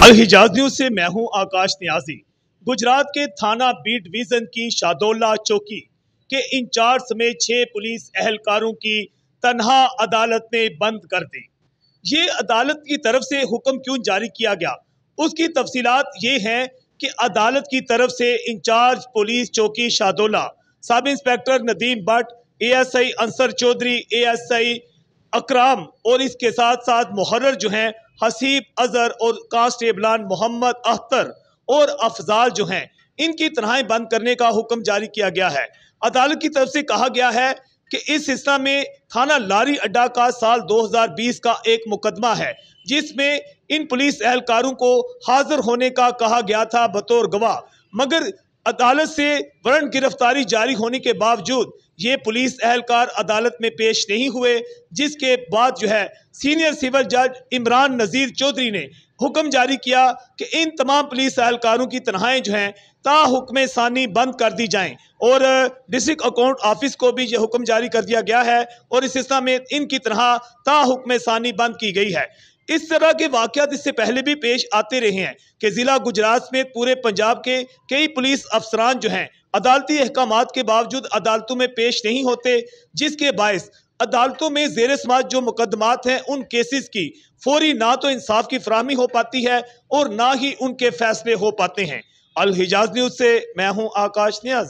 अल हिजाज news से मैं हूं आकाश नियाजी। गुजरात के थाना बी डिवीजन की शादोला चौकी के इंचार्ज समेत 6 पुलिस एहलकारों की तन्हा अदालत ने बंद कर दी। ये अदालत की तरफ से हुक्म क्यों जारी किया गया, उसकी तफसीलात ये हैं कि अदालत की तरफ से इंचार्ज पुलिस चौकी Shadola sub inspector Nadeem Bhatt, ASI Ansar Chaudhry, ASI Akram और इसके साथ साथ मुहर्रर जो हैं हसीब अजहर और कांस्टेबलान मोहम्मद अख्तर और अफजाल जो हैं, इनकी तनहाई बंद करने का हुक्म जारी किया गया है। अदालत की तरफ से कहा गया है कि इस सिलसिला में थाना लारी अड्डा का साल 2020 का एक मुकदमा है, जिसमें इन पुलिस एहलकारों को हाजिर होने का कहा गया था बतौर गवाह, मगर अदालत से वारंट गिरफ्तारी जारी होने के बावजूद ये पुलिस एहलकार अदालत में पेश नहीं हुए, जिसके बाद जो है सीनियर सिविल जज इमरान नज़ीर चौधरी ने हुक्म जारी किया कि इन तमाम पुलिस एहलकारों की तनहाएं जो हैं ताहुक्म सानी बंद कर दी जाएं और डिस्ट्रिक्ट अकाउंट ऑफिस को भी ये हुक्म जारी कर दिया गया है और इस सिलसिले में इनकी तनख्वाह ताहुक्म सानी बंद की गई है। इस तरह के वाक़यात इससे पहले भी पेश आते रहे हैं कि ज़िला गुजरात समेत पूरे पंजाब के कई पुलिस अफसरान जो हैं अदालती अहकामात के बावजूद अदालतों में पेश नहीं होते, जिसके बायस अदालतों में ज़ेर समात जो मुकदमात हैं उन केसेस की फौरी ना तो इंसाफ की फराहमी हो पाती है और ना ही उनके फैसले हो पाते हैं। अल हिजाज न्यूज़ से मैं हूँ आकाश नियाज़ी।